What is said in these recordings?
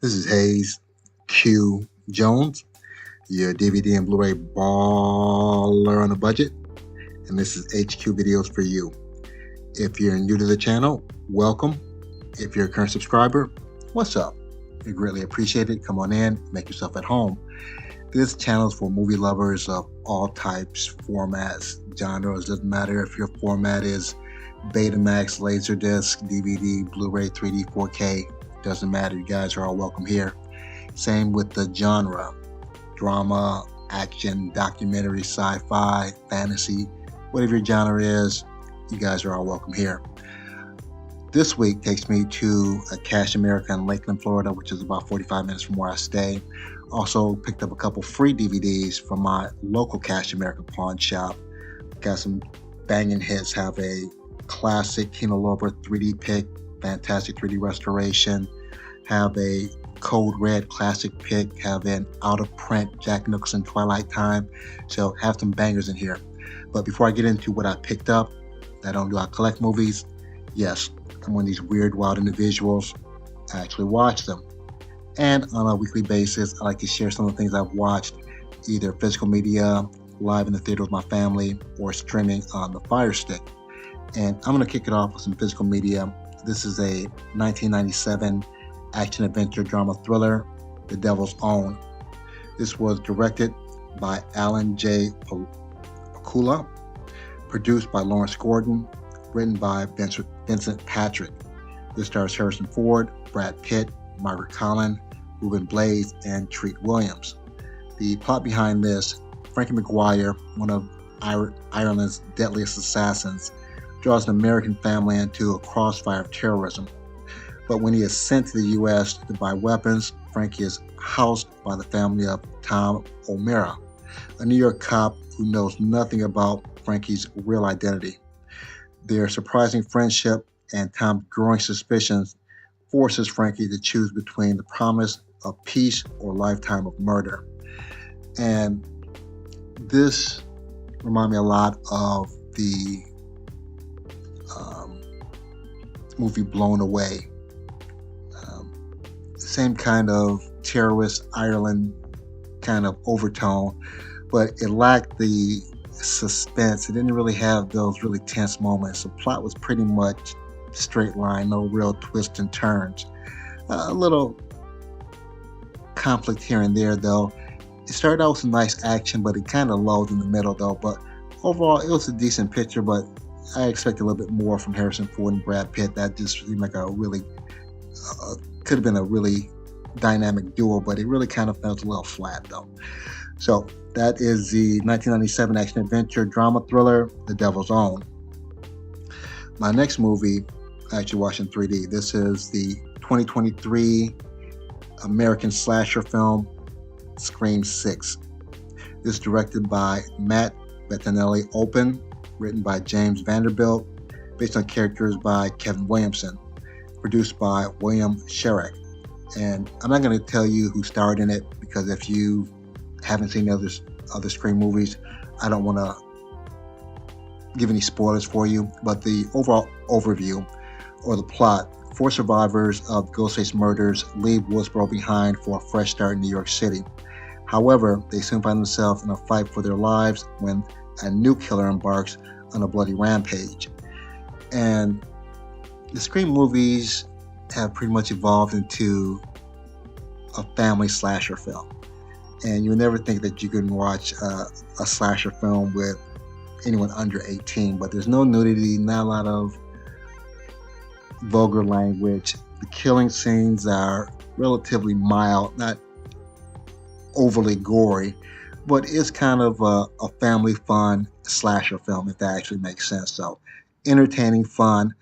This is Hayes Q Jones, your DVD and Blu-ray baller on a budget, and this is HQ Videos for you. If you're new to the channel, welcome. If you're a current subscriber, what's up? We greatly appreciate it. Come on in, make yourself at home. This channel is for movie lovers of all types, formats, genres. Doesn't matter if your format is Betamax, Laserdisc, DVD, Blu-ray, 3D, 4K. Doesn't matter. You guys are all welcome here. Same with the genre: drama, action, documentary, sci-fi, fantasy, whatever your genre is, you guys are all welcome here. This week takes me to a Cash America in Lakeland, Florida, which is about 45 minutes from where I stay. Also picked up a couple free DVDs from my local Cash America Pawnshop. Got some banging hits. Have a classic Kino Lorber 3D pick, fantastic 3D restoration. Have a Code Red classic pick. Have an out of print Jack Nicholson Twilight Time. So have some bangers in here. But before I get into what I picked up, I collect movies. Yes, I'm one of these weird, wild individuals. I actually watch them. And on a weekly basis, I like to share some of the things I've watched, either physical media, live in the theater with my family, or streaming on the Fire Stick. And I'm going to kick it off with some physical media. This is a 1997 action-adventure drama thriller, The Devil's Own. This was directed by Alan J. Pakula, produced by Lawrence Gordon, written by Vincent Patrick. This stars Harrison Ford, Brad Pitt, Margaret Collin, Ruben Blades, and Treat Williams. The plot behind this: Frankie McGuire, one of Ireland's deadliest assassins, draws an American family into a crossfire of terrorism. But when he is sent to the U.S. to buy weapons, Frankie is housed by the family of Tom O'Mara, a New York cop who knows nothing about Frankie's real identity. Their surprising friendship and Tom's growing suspicions forces Frankie to choose between the promise of peace or lifetime of murder. And this reminds me a lot of the movie Blown Away. Same kind of terrorist Ireland kind of overtone, but it lacked the suspense. It didn't really have those really tense moments. The plot was pretty much straight line, no real twists and turns. A little conflict here and there, though. It started out with some nice action, but it kind of lulled in the middle, though. But overall, it was a decent picture, but I expected a little bit more from Harrison Ford and Brad Pitt. That just seemed like a really, could have been a really dynamic duo, but it really kind of felt a little flat, though. So that is the 1997 action-adventure drama thriller, The Devil's Own. My next movie, I actually watched in 3D. This is the 2023 American slasher film, Scream 6. This is directed by Matt Bettinelli-Olpin, written by James Vanderbilt, based on characters by Kevin Williamson, produced by William Sherrick. And I'm not going to tell you who starred in it, because if you haven't seen other Scream movies, I don't want to give any spoilers for you. But the overall overview or the plot: 4 survivors of Ghostface murders leave Woodsboro behind for a fresh start in New York City. However, they soon find themselves in a fight for their lives when a new killer embarks on a bloody rampage. And the Scream movies have pretty much evolved into a family slasher film. And you would never think that you can watch a slasher film with anyone under 18, but there's no nudity, not a lot of vulgar language. The killing scenes are relatively mild, not overly gory, but it's kind of a family fun slasher film, if that actually makes sense. So entertaining, fun.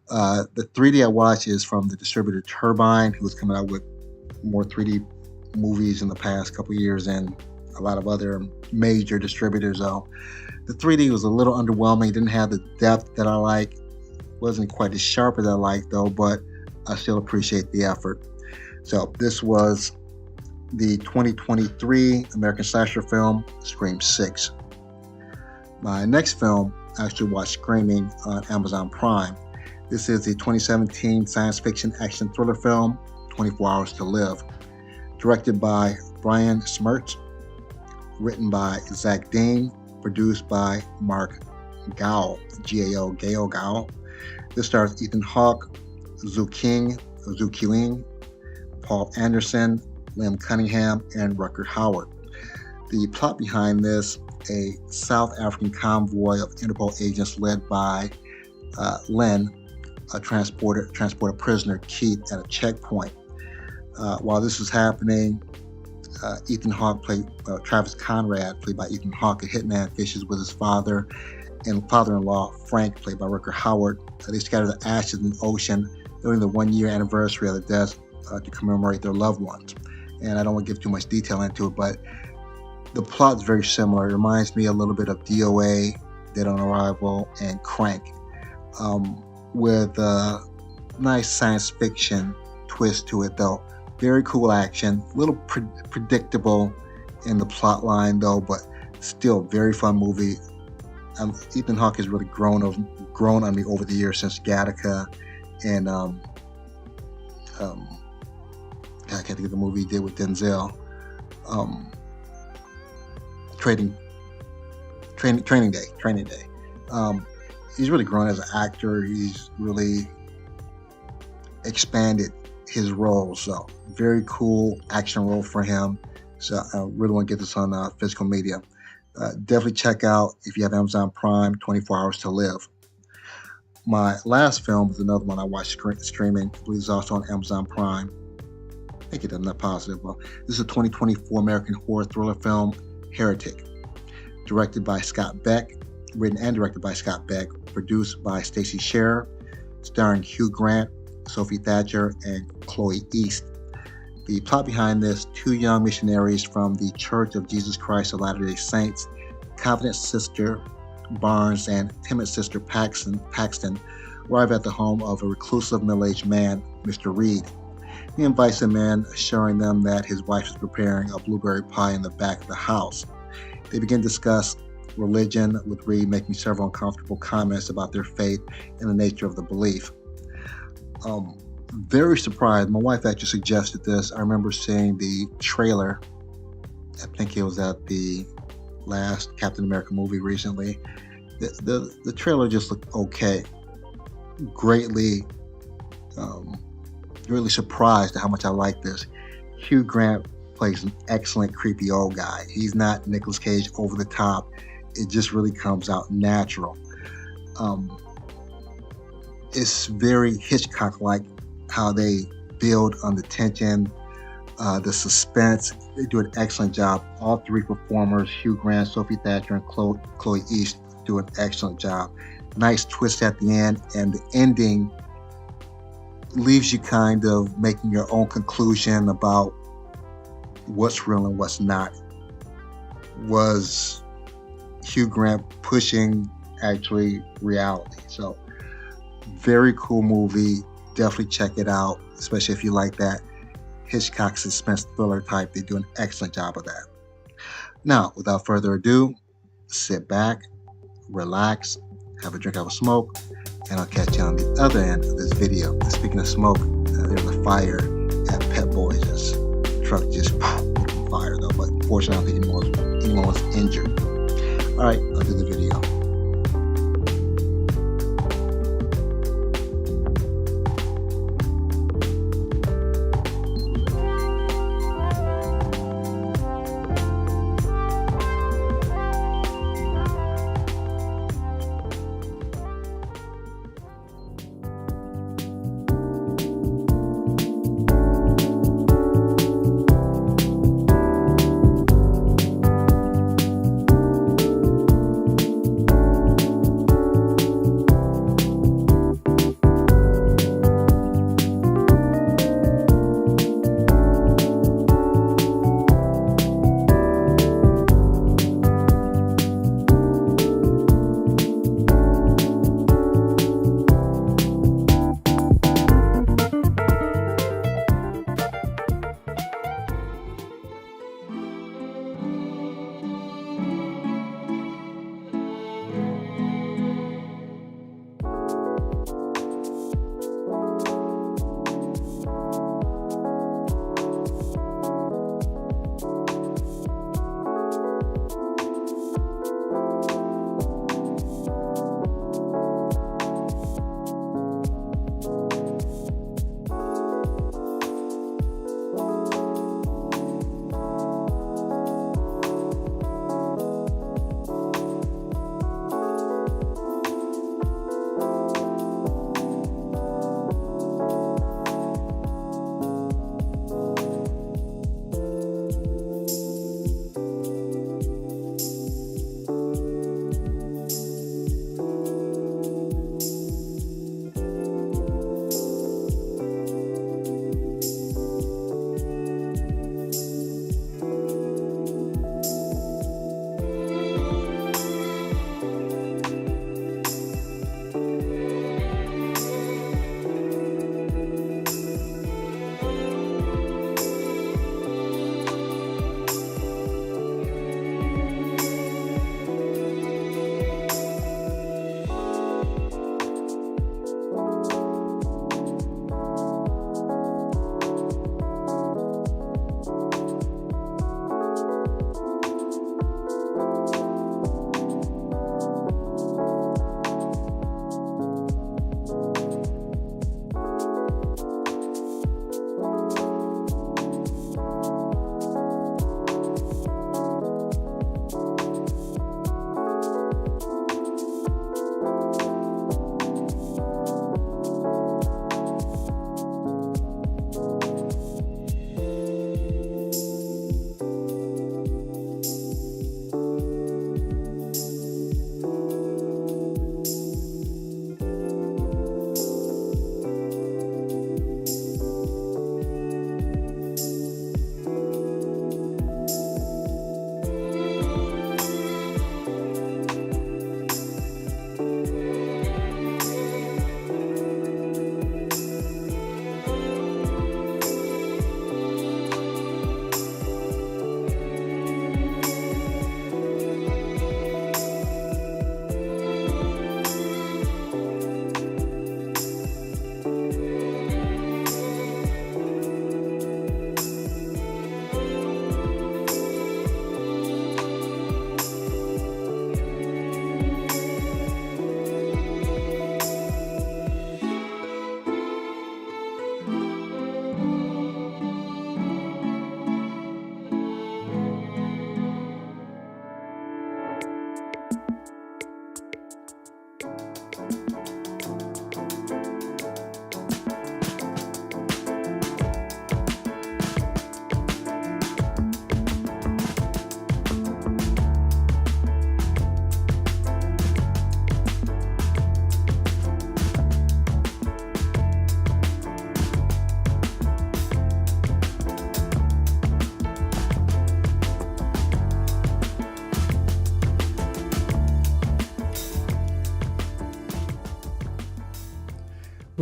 The 3D I watch is from the distributor Turbine, who's coming out with more 3D movies in the past couple years, and a lot of other major distributors. Though the 3D was a little underwhelming, didn't have the depth that I like, wasn't quite as sharp as I like, though, but I still appreciate the effort. So this was the 2023 American slasher film, Scream 6. My next film, I actually watched Screaming on Amazon Prime. This is the 2017 science fiction action thriller film 24 Hours to Live. Directed by Brian Smertz, written by Zach Dean, produced by Mark Gao, Gao. This stars Ethan Hawke, Zhu Qiling, Paul Anderson, Liam Cunningham, and Rutger Hauer. The plot behind this: a South African convoy of Interpol agents led by Len transport a prisoner, Keith, at a checkpoint. While this is happening, Ethan Hawke, Travis Conrad, played by Ethan Hawke, a hitman, fishes with his father and father-in-law, Frank, played by Rutger Hauer. They scatter the ashes in the ocean during the 1-year anniversary of the deaths to commemorate their loved ones. And I don't want to give too much detail into it, but the plot is very similar. It reminds me a little bit of DOA, Dead on Arrival, and Crank, with a nice science fiction twist to it, though. Very cool action, a little predictable in the plot line, though, but still very fun movie. Ethan Hawke has really grown on me over the years since Gattaca, and I can't think of the movie he did with Denzel. Training Day. He's really grown as an actor. He's really expanded his role. So very cool action role for him. So I really want to get this on physical media. Definitely check out, if you have Amazon Prime, 24 Hours to Live. My last film is another one I watched streaming. I believe it's also on Amazon Prime. I think I'm not positive. Well, this is a 2024 American horror thriller film, Heretic. Directed by Scott Beck, written and directed by Scott Beck, produced by Stacey Scherer, starring Hugh Grant, Sophie Thatcher, and Chloe East. The plot behind this: 2 young missionaries from the Church of Jesus Christ of Latter-day Saints, confident sister Barnes and timid sister Paxton, arrive at the home of a reclusive middle-aged man, Mr. Reed. He invites them in, assuring them that his wife is preparing a blueberry pie in the back of the house. They begin to discuss religion, with Reed making several uncomfortable comments about their faith and the nature of the belief. Very surprised. My wife actually suggested this. I remember seeing the trailer. I think it was at the last Captain America movie recently. The trailer just looked okay. Greatly, really surprised at how much I like this. Hugh Grant plays an excellent creepy old guy. He's not Nicolas Cage over the top. It just really comes out natural. It's very Hitchcock-like how they build on the tension, the suspense. They do an excellent job. All 3 performers, Hugh Grant, Sophie Thatcher, and Chloe East, do an excellent job. Nice twist at the end, and the ending leaves you kind of making your own conclusion about what's real and what's not. Was Hugh Grant pushing actually reality? So very cool movie. Definitely check it out, especially if you like that Hitchcock suspense thriller type. They do an excellent job of that. Now, without further ado, sit back, relax, have a drink, have a smoke, and I'll catch you on the other end of this video. Speaking of smoke, there's a fire at Pep Boys'. Truck just on fire though, but fortunately I don't think anyone was injured. All right, I'll do the video.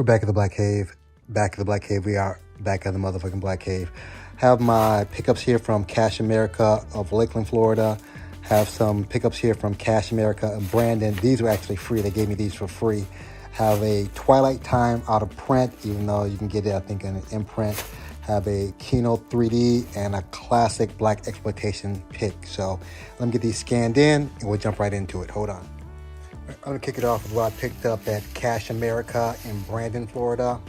We're back at the Black Cave. Back at the Black Cave. We are back at the motherfucking Black Cave. Have my pickups here from Cash America of Lakeland, Florida. Have some pickups here from Cash America of Brandon. These were actually free. They gave me these for free. Have a Twilight Time out of print, even though you can get it, I think, in an imprint. Have a Kino 3D and a classic black exploitation pick. So let me get these scanned in and we'll jump right into it. Hold on. I'm gonna kick it off with what I picked up at Cash America in Brandon, Florida.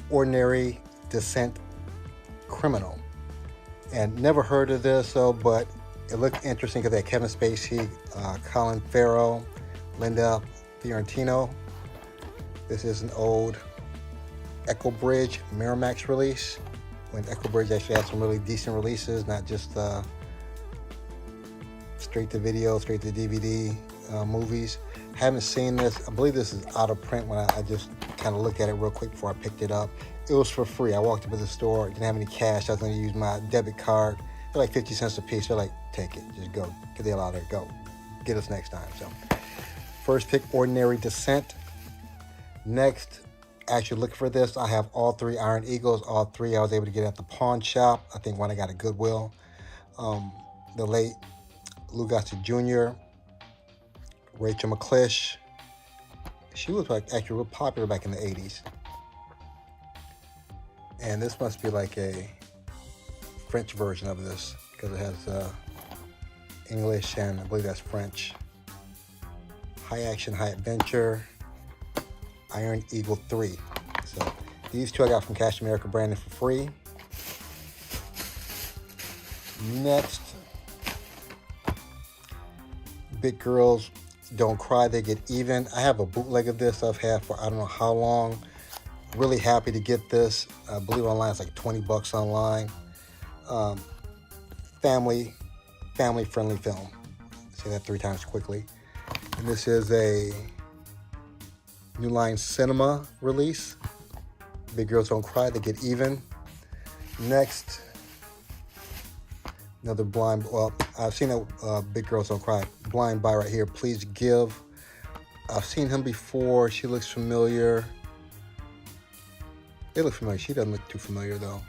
Ordinary Descent Criminal. And never heard of this, but it looked interesting because they had Kevin Spacey, Colin Farrell, Linda Fiorentino. This is an old Echo Bridge Miramax release, when Echo Bridge actually had some really decent releases, not just straight to video, straight to DVD movies. Haven't seen this. I believe this is out of print when I just kind of looked at it real quick before I picked it up. It was for free. I walked up at the store, didn't have any cash. I was going to use my debit card. They're like 50 cents a piece. They're like, take it, just go, get the hell out of there, go, get us next time. So first pick, Ordinary Descent. Next, actually looking for this, I have all three Iron Eagles. All three I was able to get at the Pawnshop. I think one I got at Goodwill. The late Lou Gossett Jr., Rachel McClish. She was like actually real popular back in the 80s. And this must be like a French version of this because it has English and I believe that's French. High Action, High Adventure, Iron Eagle 3. So these two I got from Cash America Brandon for free. Next, Big Girls Don't Cry, They Get Even. I have a bootleg of this I've had for I don't know how long. Really happy to get this. I believe online it's like 20 bucks online. Family friendly film. Say that 3 times quickly. And this is a New Line Cinema release. Big Girls Don't Cry, They Get Even. Next, another blind, well, I've seen a Big Girls Don't Cry. Blind Buy right here, Please Give. I've seen him before. She looks familiar. They look familiar. She doesn't look too familiar though.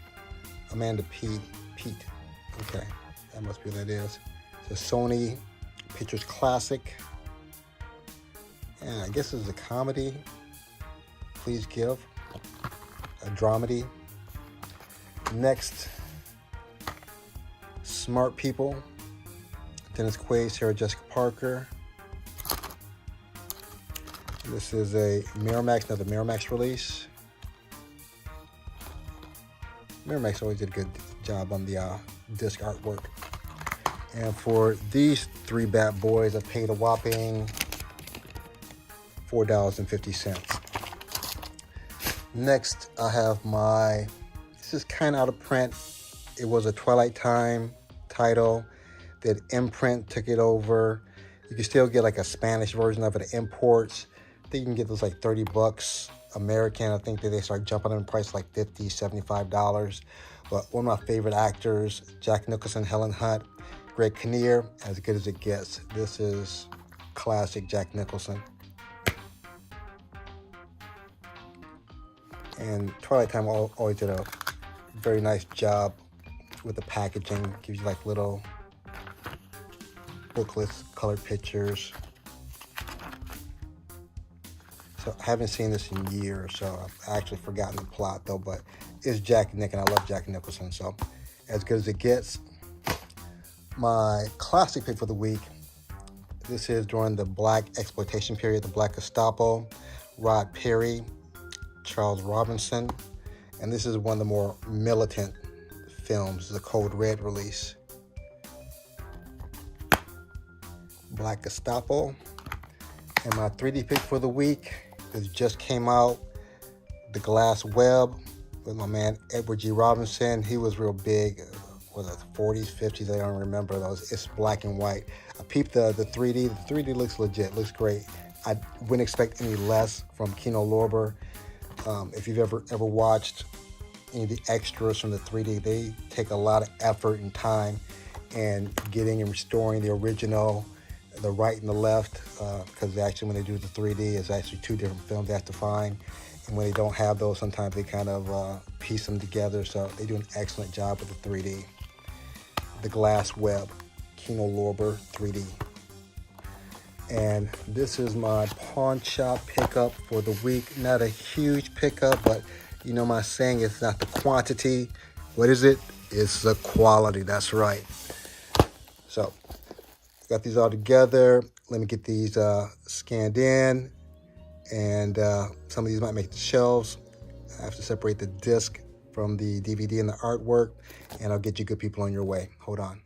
Amanda Pete. Okay, that must be what that is. It's a Sony Pictures Classic. And I guess it's a comedy. Please Give. A dramedy. Next, Smart People. Dennis Quaid, Sarah Jessica Parker. This is a Miramax, another Miramax release. Miramax always did a good job on the disc artwork. And for these 3 bad boys, I paid a whopping $4.50. Next, I have my, this is kind of out of print. It was a Twilight Time title that imprint took it over. You can still get like a Spanish version of it, imports. I think you can get those like 30 bucks American. I think that they start jumping in price like $50, $75. But one of my favorite actors, Jack Nicholson, Helen Hunt, Greg Kinnear, As Good as It Gets. This is classic Jack Nicholson. And Twilight Time always did a very nice job with the packaging. Gives you like little booklets, colored pictures. So I haven't seen this in years, so I've actually forgotten the plot though, but it's Jack Nick and I love Jack Nicholson, so As Good as It Gets. My classic pick for the week, this is during the black exploitation period, the Black Gestapo, Rod Perry, Charles Robinson, and this is one of the more militant films, the Code Red release. Black Gestapo. And my 3D pick for the week, this just came out, The Glass Web, with my man Edward G. Robinson. He was real big, was it 40s, 50s, I don't remember those. It's black and white. I peeped the 3D. The 3D looks legit, looks great. I wouldn't expect any less from Kino Lorber. If you've ever watched any of the extras from the 3D, they take a lot of effort and time in getting and restoring the original the right and the left, because actually when they do the 3D, it's actually two different films they have to find. And when they don't have those, sometimes they kind of piece them together. So they do an excellent job with the 3D. The Glass Web, Kino Lorber 3D. And this is my pawn shop pickup for the week. Not a huge pickup, but you know my saying, it's not the quantity. What is it? It's the quality. That's right. So got these all together. Let me get these scanned in. And some of these might make the shelves. I have to separate the disc from the DVD and the artwork. And I'll get you good people on your way. Hold on.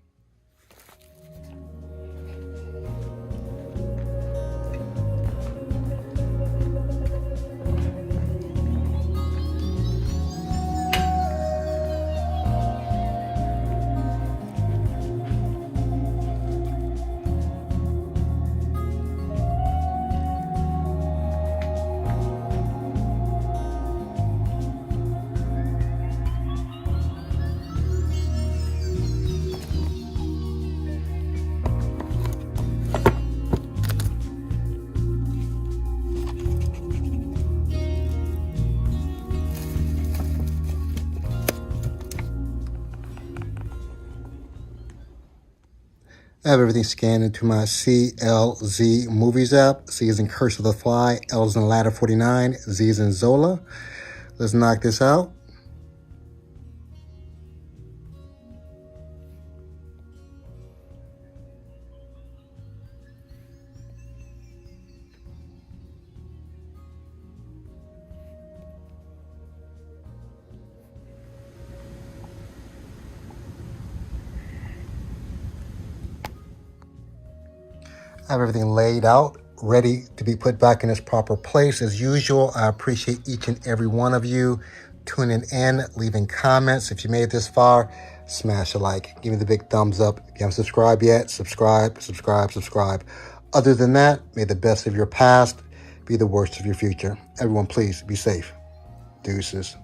I have everything scanned into my CLZ Movies app. C is in Curse of the Fly, L is in Ladder 49, Z is in Zola. Let's knock this out. I have everything laid out, ready to be put back in its proper place. As usual, I appreciate each and every one of you tuning in, leaving comments. If you made it this far, smash a like. Give me the big thumbs up. If you haven't subscribed yet, subscribe. Other than that, may the best of your past be the worst of your future. Everyone, please be safe. Deuces.